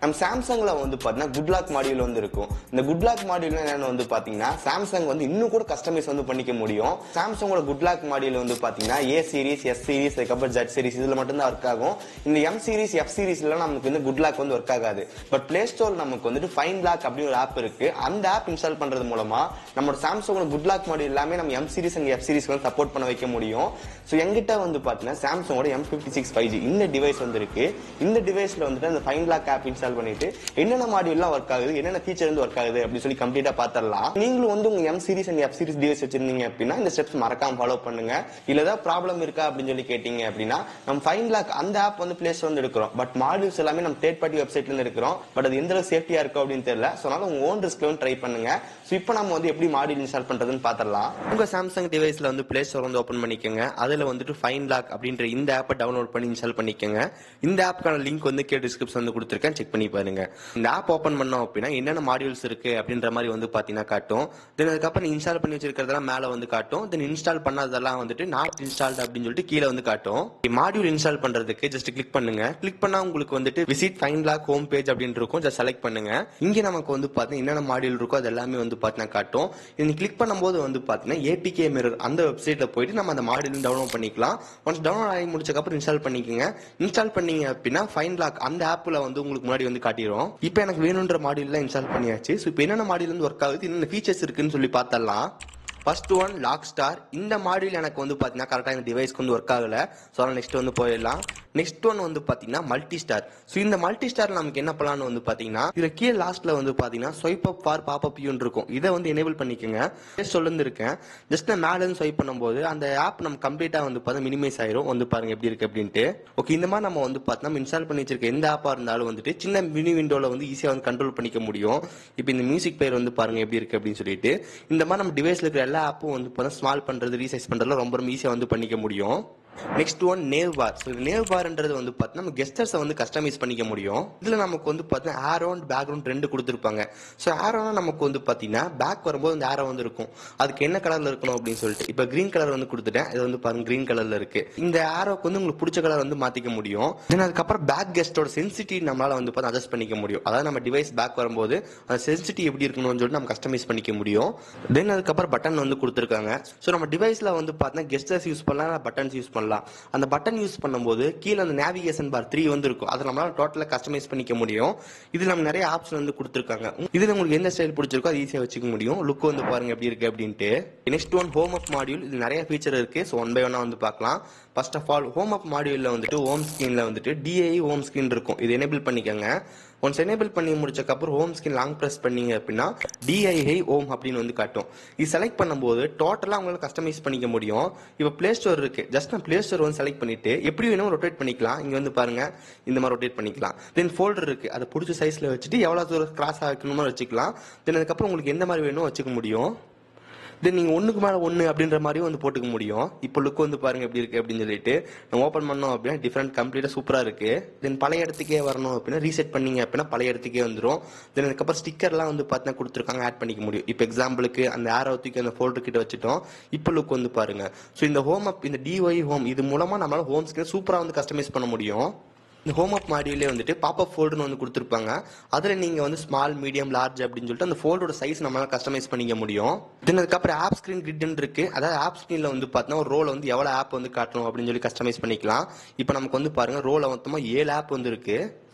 நம்ம சாம்சங்ல வந்து பாத்தீங்கன்னா குட் லாக் மாடியூல் வந்து இருக்கும். இந்த குட் லாக் மாடியூல் என்னன்னு வந்து பாத்தீங்கன்னா சாம்சங் வந்து இன்னும் கூட கஸ்டமைஸ் வந்து பண்ணிக்க முடியும். சாம்சங்கோட குட் லாக் மாடியூல் வந்து பாத்தீங்கன்னா ஏ சீரிஸ், எஸ் சீரிஸ், அதுக்கப்புறம் ஜெட் சீரிஸ் இதுல மட்டும் தான் ஒர்க் ஆகும். இந்த எம் சீரிஸ், எஃப் சீரிஸ்ல நமக்கு வந்து குட் லாக் வந்து ஒர்க் ஆகாது. பட் பிளே ஸ்டோர் நமக்கு வந்துட்டு ஃபைன் லாக் அப்படின்னு ஒரு ஆப் இருக்கு. அந்த ஆப் இன்ஸ்டால் பண்றது மூலமா நம்மளோட சாம்சங்கோட குட் லாக் மாடியூல் எல்லாமே நம்ம M series and F series வந்து சப்போர்ட் பண்ண வைக்க முடியும். ஸோ எங்கிட்ட வந்து பாத்தீங்கன்னா சாம்சங்கோட M56 5G இந்த டிவைஸ் வந்து இருக்கு. இந்த டிவைஸ்ல வந்துட்டு அந்த ஃபைன் லாக் ஆப் இன்ஸ்டால் பண்ணிட்டு என்னென்ன மாடியூல்லாம் ஒர்க் ஆகுது, என்னென்ன ஃபீச்சர் வந்து ஒர்க் ஆகுது அப்படின்னு சொல்லி கம்ப்ளீட்டா பாத்திரலாம். நீங்களும் வந்து உங்க M series and F series device வச்சிருந்தீங்க அப்படின்னா இந்த ஸ்டெப்ஸ் மறக்காம ஃபாலோ பண்ணுங்க. இல்ல ஏதாவது ப்ராப்ளம் இருக்கா அப்படின்னு சொல்லி கேட்டீங்க அப்படின்னா நம்ம ஃபைன் லாக் அந்த ஆப் வந்து பிளே ஸ்டோர்ல எடுக்கிறோம். பட் மாடியூல்ஸ் எல்லாமே நம்ம தேர்ட் பார்ட்டி வெப்சைட்ல இருந்து எடுக்கிறோம். பட் அது எந்த அளவுக்கு சேஃப்டியா இருக்கும் அப்படின்னு தெரியல. ஸோ அதனால உங்க ஓன் ரிஸ்க்ல ட்ரை பண்ணுங்க. ஸோ இப்போ நம்ம வந்து எப்படி மாடியூல் இன்ஸ்டால் பண்றதுன்னு பாத்திரலாம். உங்க சாம்சங் டிவைஸ்ல வந்து பிளே ஸ்டோர் வந்து ஓபன் பண்ணிக்கோங்க. அதுல வந்துட்டு ஃபைன் லாக் அப்படின்ற இந்த ஆப்பை டவுன்லோட் பண்ணி இன்ஸ்டால் பண்ணிக்கோங்க. இந்த ஆப்க்கான லிங்க் வந்து கீழ டிஸ்கிரிப்ஷன் வந்து கொடுத்துருக்கேன், செக் பண்ணி பாருங்க. இந்த ஆப் ஓபன் பண்ணோம் அப்படின்னா என்னென்ன மாடியூல்ஸ் இருக்கு அப்படின்ற மாதிரி வந்து பாத்தீங்கன்னா காட்டும். தென் அதுக்கப்புறம் இன்ஸ்டால் பண்ணி வச்சிருக்கிறதெல்லாம் மேல வந்து காட்டும். தென் இன்ஸ்டால் பண்ணதெல்லாம் வந்துட்டு நாட் இன்ஸ்டால்ட் அப்படின்னு சொல்லிட்டு கீழே வந்து காட்டும். மாடியூல் இன்ஸ்டால் பண்றதுக்கு ஜஸ்ட் கிளிக் பண்ணுங்க. கிளிக் பண்ணா உங்களுக்கு வந்துட்டு visit fine log home page அப்படின்னு இருக்கும். ஜஸ்ட் செலக்ட் பண்ணுங்க. இங்க நமக்கு வந்து பாத்தீங்கன்னா என்னென்ன மாடியூல் இருக்கோ அது எல்லாமே வந்து பாத்தீங்கன்னா காட்டும். இது கிளிக் பண்ணும்போது வந்து பாத்தீங்கன்னா APK மிரர் அந்த வெப்சைட்ல போயிட்டு நம்ம அந்த மாடியூல் டவுன்லோட் பண்ணிக்கலாம். ஒன்ஸ் டவுன்லோட் ஆகி முடிச்சதுக்கு அப்புறம் இன்ஸ்டால் பண்ணிக்கோங்க. இன்ஸ்டால் பண்ணீங்க அப்படின்னா ஃபைன் லாக் அந்த ஆப்ல வந்து உங்களுக்கு முன்னாடி வந்து காட்டிடும். இப்போ எனக்கு வேணும்ன்ற மாடியூல்லாம் இன்ஸ்டால் பண்ணியாச்சு. ஸோ இப்போ என்னென்ன மாடியூல் வந்து ஒர்க் ஆகுது, என்னென்ன ஃபீச்சர்ஸ் இருக்குன்னு சொல்லி பார்த்தலாம். First one log star. இந்த மாடியூல் எனக்கு வந்து பாத்தீங்கன்னா கரெக்டா இந்த டிவைஸ்க்கு வந்து ஒர்க் ஆகல. ஸோ அதனால நெக்ஸ்ட் வந்து போயிடலாம். நெக்ஸ்ட் ஒன் வந்து பாத்தீங்கன்னா மல்டி ஸ்டார். ஸோ இந்த மல்டி ஸ்டார் நமக்கு என்ன பண்ணலாம்னு வந்து பாத்தீங்கன்னா இதுல கீழே லாஸ்ட்ல வந்து பாத்தீங்கன்னா swipe up for pop up யூன் இருக்கும். இதை வந்து எனேபிள் பண்ணிக்கோங்க. சொல்லிருந்து இருக்கேன். ஜஸ்ட் மேல இருந்து ஸ்வைப் பண்ணும்போது அந்த ஆப் நம்ம கம்ப்ளீட்டா வந்து பார்த்தா மினிமைஸ் ஆயிரும். வந்து பாருங்க எப்படி இருக்கு அப்படின்ட்டு. ஓகே, இந்த மாதிரி நம்ம வந்து பார்த்தா நம்ம இன்ஸ்டால் பண்ணி வச்சிருக்க எந்த ஆப்பா இருந்தாலும் வந்துட்டு சின்ன மினி விண்டோல வந்து ஈஸியா வந்து கண்ட்ரோல் பண்ணிக்க முடியும். இப்போ இந்த மியூசிக் பிளேயர் வந்து பாருங்க எப்படி இருக்கு அப்படின்னு சொல்லிட்டு இந்த மாதிரி நம்ம டிவைஸ்ல இருக்கிற எல்லா ஆப்பும் வந்து பார்த்தா ஸ்மால் பண்றது, ரீசைஸ் பண்றதுல ரொம்ப ஈஸியா வந்து பண்ணிக்க முடியும். நெக்ஸ்ட் ஒன் நேவ் பார். நேவ் பார்ன்றது வந்து பார்த்தா நம்ம கெஸ்டர்ஸை வந்து கஸ்டமைஸ் பண்ணிக்க முடியும். இதுல நமக்கு வந்து பார்த்தீங்கன்னா ஆரோ அண்ட் பேக்ரவுண்ட் ரெண்டு கொடுத்துருப்பாங்க. ஸோ ஆரோனா நமக்கு வந்து பார்த்தீங்கன்னா பேக் வரும்போது அந்த ஆரோ வந்து இருக்கும். அதுக்கு என்ன கலர்ல இருக்கணும் அப்படின்னு சொல்லிட்டு இப்போ கிரீன் கலர் வந்து கொடுத்துட்டேன். இது வந்து பாருங்க கிரீன் கலர்ல இருக்கு. இந்த ஆரோக்கு வந்து உங்களுக்கு பிடிச்ச கலர் வந்து மாத்திக்க முடியும். தென் அதுக்கப்புறம் பேக் கெஸ்டோட சென்சிட்டிவ் நம்மளால வந்து பார்த்தா அட்ஜஸ்ட் பண்ணிக்க முடியும். அதாவது நம்ம டிவைஸ் பேக் வரும்போது அந்த சென்சிட்டிவ் எப்படி இருக்கணும்னு சொல்லிட்டு நம்ம கஸ்டமைஸ் பண்ணிக்க முடியும். தென் அதுக்கப்புறம் பட்டன் வந்து கொடுத்துருக்காங்க. ஸோ நம்ம டிவைஸ்ல வந்து பார்த்தீங்கன்னா கெஸ்டர்ஸ் யூஸ் பண்ணலாம், பட்டன்ஸ் யூஸ் பண்ணலாம். அந்த பட்டன் யூஸ் பண்ணும்போது கீழே அந்த நேவிகேஷன் பார் 3 வந்து இருக்கும். அதை நம்மளால டோட்டலா கஸ்டமைஸ் பண்ணிக்க முடியும். இதுல நம்ம நிறைய ஆப்ஷன் வந்து கொடுத்துருக்காங்க. இதுல உங்களுக்கு எந்த ஸ்டைல் பிடிச்சிருக்கோ அது ஈஸியா வச்சுக்க முடியும். லுக் வந்து பாருங்க எப்படி இருக்கு அப்படின்ட்டு. நெக்ஸ்ட் ஒன் ஹோம் அப் மாடியூல். இது நிறைய ஃபீச்சர் இருக்கு. ஸோ ஒன் பை ஒன்னா வந்து பார்க்கலாம். ஃபர்ஸ்ட் ஆஃப் ஆல் ஹோம் அப் மாடியூல்ல வந்துட்டு ஹோம் ஸ்கிரீன்ல வந்துட்டு DAE ஹோம் ஸ்கிரீன் இருக்கும். இது எனேபிள் பண்ணிக்கோங்க. ஒன்ஸ் எனேபிள் பண்ணி முடிச்சக்கு அப்புறம் ஹோம் ஸ்கிரீன் லாங் பிரஸ் பண்ணீங்க அப்படின்னா DIY ஹோம் அப்படின்னு வந்து காட்டும். இது செலக்ட் பண்ணும்போது டோட்டலா உங்களால கஸ்டமைஸ் பண்ணிக்க முடியும். இப்போ பிளே ஸ்டோர் இருக்கு. ஜஸ்ட் நான் பிளே ஸ்டோர் வந்து செலக்ட் பண்ணிட்டு எப்படி வேணும் ரொட்டேட் பண்ணிக்கலாம். இங்க வந்து பாருங்க இந்த மாதிரி ரொட்டேட் பண்ணிக்கலாம். தென் ஃபோல்டர் இருக்கு. அதை பிடிச்ச சைஸ்ல வச்சுட்டு எவ்வளவு தூரம் கிராஸ் ஆகணுமோ வச்சுக்கலாம். தென் அதுக்கப்புறம் உங்களுக்கு எந்த மாதிரி வேணும் வச்சுக்க முடியும். தென் நீங்க ஒண்ணுக்கு மேல ஒண்ணு அப்படின்ற மாதிரியும் வந்து போட்டுக்க முடியும். இப்போ லுக் வந்து பாருங்க எப்படி இருக்கு அப்படின்னு சொல்லிட்டு நம்ம ஓப்பன் பண்ணோம் அப்படின்னா டிஃப்ரெண்ட் கம்ப்ளீட்டா சூப்பரா இருக்கு. தென் பழைய இடத்துக்கே வரணும் அப்படின்னா ரீசெட் பண்ணீங்க அப்படின்னா பழைய இடத்துக்கே வந்துடும். தென் அதுக்கப்புறம் ஸ்டிக்கர்லாம் வந்து பார்த்தீங்கன்னா கொடுத்துருக்காங்க, ஆட் பண்ணிக்க முடியும். இப்போ எக்ஸாம்பிளுக்கு அந்த ஆரோ தூக்கி அந்த ஃபோல்டர் கிட்ட வச்சுட்டோம். இப்போ லுக் வந்து பாருங்க. ஸோ இந்த ஹோம் அப் இந்த DIY ஹோம் இது மூலமா நம்மளால ஹோம் ஸ்கிரீன் சூப்பரா வந்து கஸ்டமைஸ் பண்ண முடியும். இந்த ஹோம் அப் மாடியூலே வந்துட்டு பாப்அப் ஃபோல்டர்னு வந்து கொடுத்துருப்பாங்க. அதுல நீங்க வந்து ஸ்மால், மீடியம், லார்ஜ் அப்படின்னு சொல்லிட்டு அந்த ஃபோல்டரோட சைஸ் நம்மளால கஸ்டமைஸ் பண்ணிக்க முடியும். தென் அதுக்கப்புறம் ஆப் ஸ்கிரீன் கிரிட்னு இருக்கு. அதாவது ஆப் ஸ்கிரீன்ல வந்து பார்த்தீங்கன்னா ஒரு ரோல வந்து எவ்வளவு ஆப் வந்து காட்டணும் அப்படின்னு சொல்லி கஸ்டமைஸ் பண்ணிக்கலாம். இப்போ நமக்கு வந்து பாருங்க ரோல மொத்தமா 7 ஆப் வந்து இருக்கு.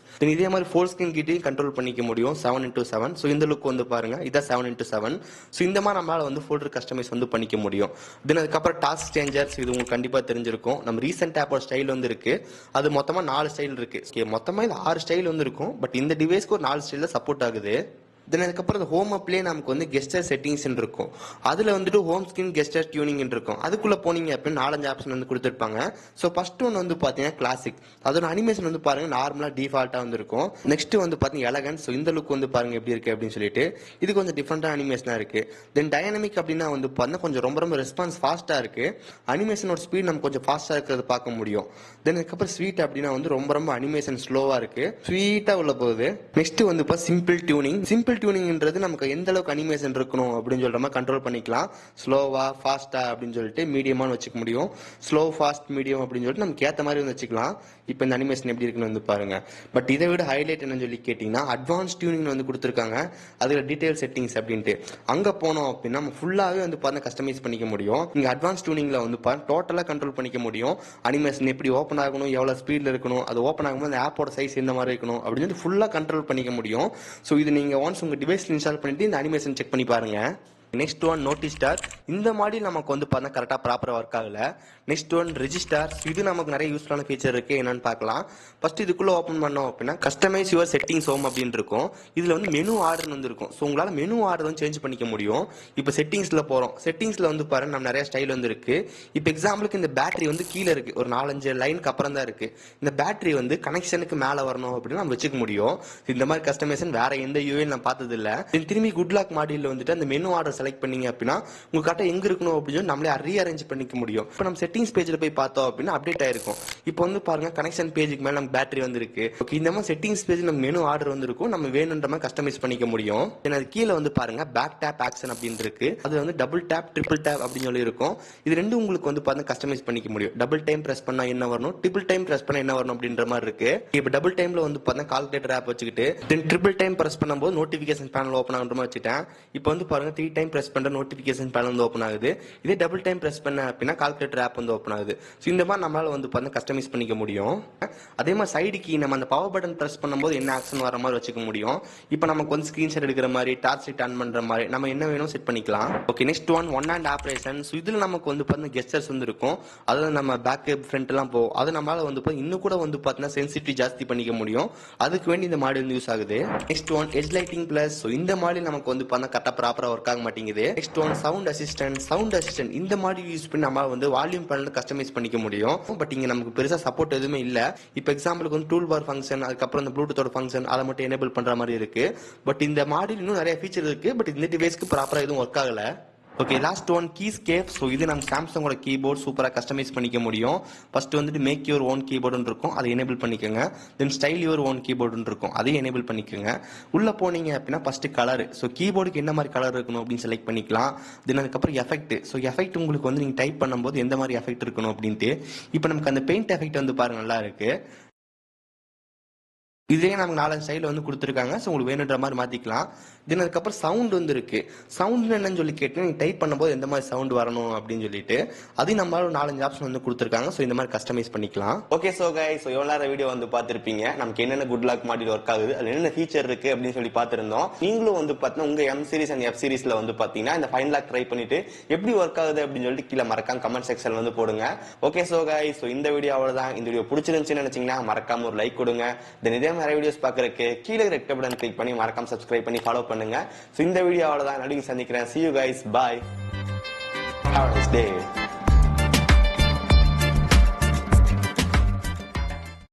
இதே மாதிரி ஃபுல் ஸ்கிரீன் கிட்டையும் கண்ட்ரோல் பண்ணிக்க முடியும் 7x7. ஸோ இந்த லுக் வந்து பாருங்க இதான் 7x7. ஸோ இந்த மாதிரி நம்மளால வந்து ஃபோல்டர் கஸ்டமைஸ் வந்து பண்ணிக்க முடியும். தென் அதுக்கப்புறம் டாஸ்க் சேஞ்சர்ஸ் இது உங்களுக்கு கண்டிப்பா தெரிஞ்சிருக்கும். நம்ம ரீசெண்ட் ஆப்போட ஸ்டைல் வந்து இருக்கு. அது மொத்தமா 4 ஸ்டைல் இருக்கு. மொத்தமா இது 6 ஸ்டைல் வந்து இருக்கும். பட் இந்த டிவைஸ்க்கு ஒரு 4 ஸ்டைல சப்போர்ட் ஆகுது. தென் அதுக்கப்புறம் இந்த ஹோம் அப்லேயே நமக்கு வந்து கெஸ்டர் செட்டிங்ஸ் இருக்கும். அதுல வந்துட்டு ஹோம் ஸ்கிரீன் கெஸ்டர் டியூனிங் இருக்கும். அதுக்குள்ள போனீங்க அப்படின்னு 4-5 ஆப்ஷன் வந்து கொடுத்துருப்பாங்க. ஸோ ஃபர்ஸ்ட் ஒன் வந்து பாத்தீங்கன்னா கிளாசிக். அதோட அனிமேஷன் வந்து பாருங்க நார்மலா டிஃபால்ட்டா வந்து இருக்கும். நெக்ஸ்ட் வந்து பாத்தீங்கன்னா எலகன்ஸ். ஸோ இந்த லுக் வந்து பாருங்க எப்படி இருக்கு அப்படின்னு சொல்லிட்டு இது கொஞ்சம் டிஃப்ரெண்டா அனிமேஷனா இருக்கு. தென் டைனமிக் அப்படின்னா வந்து பாத்தீங்கன்னா கொஞ்சம் ரொம்ப ரெஸ்பான்ஸ் ஃபாஸ்டா இருக்கு. அனிமேஷனோட ஸ்பீட் நம்ம கொஞ்சம் ஃபாஸ்டா இருக்கிறத பார்க்க முடியும். தென் அதுக்கப்புறம் ஸ்வீட் அப்படின்னா வந்து ரொம்ப அனிமேஷன் ஸ்லோவா இருக்கு. ஸ்வீட்டா உள்ள போகுது. நெக்ஸ்ட் வந்து சிம்பிள் டியூனிங். சிம்பிள் டிஜிட்டல் டியூனிங்ன்றது நமக்கு எந்த அளவுக்கு அனிமேஷன் இருக்கணும் அப்படின்னு சொல்ற மாதிரி கண்ட்ரோல் பண்ணிக்கலாம். ஸ்லோவா ஃபாஸ்டா அப்படின்னு சொல்லிட்டு மீடியமானு வச்சுக்க முடியும். ஸ்லோ ஃபாஸ்ட் மீடியம் அப்படின்னு சொல்லிட்டு நமக்கு ஏற்ற மாதிரி வச்சுக்கலாம். இப்போ இந்த அனிமேஷன் எப்படி இருக்குன்னு வந்து பாருங்க. பட் இதை விட ஹைலைட் என்னன்னு சொல்லி கேட்டீங்கன்னா அட்வான்ஸ் டியூனிங் வந்து கொடுத்துருக்காங்க. அதுல டீடைல் செட்டிங்ஸ் அப்படின்ட்டு அங்க போனோம் அப்படின்னா நம்ம ஃபுல்லாவே வந்து பாருங்க கஸ்டமைஸ் பண்ணிக்க முடியும். இங்க அட்வான்ஸ் டியூனிங்ல வந்து பாருங்க டோட்டலா கண்ட்ரோல் பண்ணிக்க முடியும். அனிமேஷன் எப்படி ஓப்பன் ஆகணும், எவ்வளவு ஸ்பீட்ல இருக்கணும், அது ஓப்பன் ஆகும்போது அந்த ஆப்போட சைஸ் எந்த மாதிரி இருக்கணும் அப்படின்னு சொல்லி ஃபுல்லா கண்ட்ரோல் பண்ணிக்க முடியும். ஸோ இது நீங்க ஒன்ஸ் உங்க டிவைஸ்ல இன்ஸ்டால் பண்ணிட்டு இந்த அனிமேஷன் செக் பண்ணி பாருங்க. Next one NotiStar. இந்த மாடல் நமக்கு வந்து பார்த்தா கரெக்டாக ப்ராப்பராக ஒர்க் ஆகல. Next one RegiStar. இது நமக்கு நிறைய யூஸ்ஃபுல்லான ஃபீச்சர் இருக்கு. என்னன்னு பார்க்கலாம். ஃபர்ஸ்ட் இதுக்குள்ள ஓப்பன் பண்ணோம் அப்படின்னா கஸ்டமைஸ் யுவர் செட்டிங்ஸ் ஹோம் அப்படின்னு இருக்கும். இதுல வந்து மெனு ஆர்டர் வந்து இருக்கும். ஸோ உங்களால மெனு ஆர்டர் வந்து சேஞ்ச் பண்ணிக்க முடியும். இப்போ செட்டிங்ஸ்ல போறோம். செட்டிங்ஸ்ல வந்து பாருங்க நம்ம நிறைய ஸ்டைல் வந்து இருக்கு. இப்போ எக்ஸாம்பிளுக்கு இந்த பேட்டரி வந்து கீழே இருக்கு, ஒரு 4-5 லைனுக்கு அப்புறம் தான் இருக்கு. இந்த பேட்டரி வந்து கனெக்ஷனுக்கு மேல வரணும் அப்படின்னு நம்ம வச்சுக்க முடியும். இந்த மாதிரி கஸ்டமைசேஷன் வேற எந்த யூஏ நான் பார்த்தது இல்ல. திரும்பி குட்லாக் மாடியில் வந்துட்டு அந்த மெனு ஆர்டர் செலக்ட் பண்ணீங்க அப்படின்னா உங்க கரெக்டா எங்க இருக்கணும் அப்படின்னு நம்மளே ரீஅரேஞ்ச் பண்ணிக்க முடியும். இப்போ நம்ம செட்டிங்ஸ் பேஜ்ல போய் பார்த்தோம் அப்படின்னா அப்டேட் ஆயிருக்கும். இப்போ வந்து பாருங்க கனெக்ஷன் பேஜுக்கு மேல நம்ம பேட்டரி வந்திருக்கு. ஓகே, இந்த மாதிரி செட்டிங்ஸ் பேஜ் நம்ம மெனு ஆர்டர் வந்திருக்கும். நம்ம வேணுன்ற மாதிரி கஸ்டமைஸ் பண்ணிக்க முடியும். ஏன்னா கீழே வந்து பாருங்க பேக் டேப் ஆக்ஷன் அப்படின்னு இருக்கு. அது வந்து டபுள் டேப் ட்ரிபிள் டேப் அப்படின்னு சொல்லி இருக்கும். இது ரெண்டும் உங்களுக்கு வந்து பாருங்க கஸ்டமைஸ் பண்ணிக்க முடியும். டபுள் டைம் பிரஸ் பண்ணா என்ன வரணும், ட்ரிபிள் டைம் பிரஸ் பண்ணா என்ன வரணும் அப்படின்ற மாதிரி இருக்கு. இப்போ டபுள் டைம்ல வந்து பாருங்க கால்குலேட்டர் ஆப் வச்சுக்கிட்டு தென் ட்ரிபிள் டைம் பிரஸ் பண்ணும்போது நோட்டிபிகேஷன் பேனல் ஓப்பன் ஆகுற மாதிரி வச்சுட்டேன். இப்போ வந்து பாருங்க 3 டைம் பிரஸ் பண்ற நோட்டிபிகேஷன் பேனல் வந்து ஓப்பன் ஆகுது. இதே டபுள் டைம் பிரஸ் பண்ண அப்படின்னா கால்குலேட்டர் ஆப் வந்து ஓப்பன் ஆகுது. ஸோ இந்த மாதிரி நம்மளால வந்து பாருங்க கஸ்டமைஸ் பண்ணிக்க முடியும். அதே மாதிரி சைடு கீ நம்ம அந்த பவர் பட்டன் பிரஸ் பண்ணும்போது என்ன ஆக்ஷன் வர மாதிரி வச்சுக்க முடியும். இப்போ நமக்கு வந்து ஸ்கிரீன்ஷாட் எடுக்கிற மாதிரி டார்ச் லைட் ஆன் பண்ற மாதிரி நம்ம என்ன வேணும் செட் பண்ணிக்கலாம். Okay, next one hand operation. So இதுல நமக்கு வந்து பாத்தீங்கன்னா கெஸ்டர்ஸ் வந்து இருக்கும். அதாவது நம்ம பேக் ஃப்ரண்ட் எல்லாம் போகும். அது நம்மளால வந்து இன்னும் கூட வந்து பாத்தீங்கன்னா சென்சிட்டிவிட்டி ஜாஸ்தி பண்ணிக்க முடியும். அதுக்கு வேண்டி இந்த மாடல் யூஸ் ஆகுது. Next one edge lighting plus. So இந்த மாடல் நமக்கு வந்து பாத்தீங்கன்னா கரெக்டா ப்ராப்பரா ஒர்க் ஆக மாட்டேங்குது. Next one sound assistant. இந்த மாதிரி யூஸ் பண்ணி நம்ம வந்து வால்யூம் பேனல் கஸ்டமைஸ் பண்ணிக்க முடியும். பட் இங்க நமக்கு பெருசா சப்போர்ட் எதுவுமே இல்ல. இப்போ எக்ஸாம்பிளுக்கு வந்து டூல் பார் ஃபங்க்ஷன், அதுக்கப்புறம் இந்த ப்ளூடூத்தோட ஃபங்க்ஷன் அதை மட்டும் எனேபிள் பண்ற மாதிரி இருக்கு. பட் இந்த மாடல் இன்னும் நிறைய ஃபீச்சர் இருக்கு. பட் இந்த டிவைஸ்க்கு ப்ராப்பரா எதுவும் ஒர்க் ஆகல. Okay, last one KeysCafe. So இது நம்ம சாம்சங்கோட கீபோர்ட் சூப்பராக கஸ்டமைஸ் பண்ணிக்க முடியும். ஃபர்ஸ்ட் வந்துட்டு மேக் யுவர் ஓன் கீபோர்டுன்னு இருக்கும், அதை எனேபிள் பண்ணிக்கோங்க. தென் ஸ்டைல் யுவர் ஓன் கீபோர்டுன்னு இருக்கும், அதையும் எனேபிள் பண்ணிக்கோங்க. உள்ள போனீங்க அப்படின்னா ஃபர்ஸ்ட் கலர். ஸோ கீபோர்டுக்கு என்ன மாதிரி கலர் இருக்கணும் அப்படின்னு செலக்ட் பண்ணிக்கலாம். தென் அதுக்கப்புறம் எஃபெக்ட். ஸோ எஃபெக்ட் உங்களுக்கு வந்து நீங்க டைப் பண்ணும்போது எந்த மாதிரி எஃபெக்ட் இருக்கணும் அப்படின்ட்டு. இப்போ நமக்கு அந்த பெயிண்ட் எஃபெக்ட் வந்து பாருங்க நல்லா இருக்கு. இதே நமக்கு 4 ஸ்டைல் வந்து கொடுத்துருக்காங்க. ஸோ உங்களுக்கு வேணுன்ற மாதிரி மாத்திக்கலாம். தென் அதுக்கப்புறம் சவுண்ட் வந்து இருக்கு. சவுண்ட் என்னன்னு சொல்லி கேட்டு நீங்க டைப் பண்ணும்போது எந்த மாதிரி சவுண்ட் வரணும் அப்படின்னு சொல்லிட்டு அதையும் நம்மளால 4-5 ஆப்ஷன் வந்து கொடுத்துருக்காங்க. ஸோ இந்த மாதிரி கஸ்டமைஸ் பண்ணிக்கலாம். ஓகே, ஸோ கைஸ், ஸோ எவ்வளோ நேரம் வீடியோ வந்து பார்த்துருப்பீங்க. நமக்கு என்னென்ன குட்லாக் மாடல் ஒர்க் ஆகுது, அது என்னென்ன ஃபீச்சர் இருக்கு அப்படின்னு சொல்லி பார்த்துருந்தோம். நீங்களும் வந்து பார்த்தீங்கன்னா உங்க எம் சீரிஸ் அண்ட் எஃப் சீரிஸ்ல வந்து பார்த்தீங்கன்னா இந்த 5 லாக் ட்ரை பண்ணிட்டு எப்படி ஒர்க் ஆகுது அப்படின்னு சொல்லிட்டு கீழே மறக்காம கமெண்ட் செக்ஷன் வந்து போடுங்க. ஓகே, ஸோ கைஸ், ஸோ இந்த வீடியோ அவ்வளவுதான். இந்த வீடியோ பிடிச்சிருந்துச்சுன்னு நினைச்சீங்கன்னா மறக்காம ஒரு லைக் கொடுங்க. தென் இதே நிறைய வீடியோஸ் பார்க்கறதுக்கு கீழே ரெட் பட்டன் கிளிக் பண்ணி மறக்காம சப்ஸ்கிரைப் பண்ணி ஃபாலோ பண்ணுங்க. இந்த வீடியோ அவ்வளவுதான். நடுவில் சந்திக்கிறேன். See you guys. Bye. Have a nice day.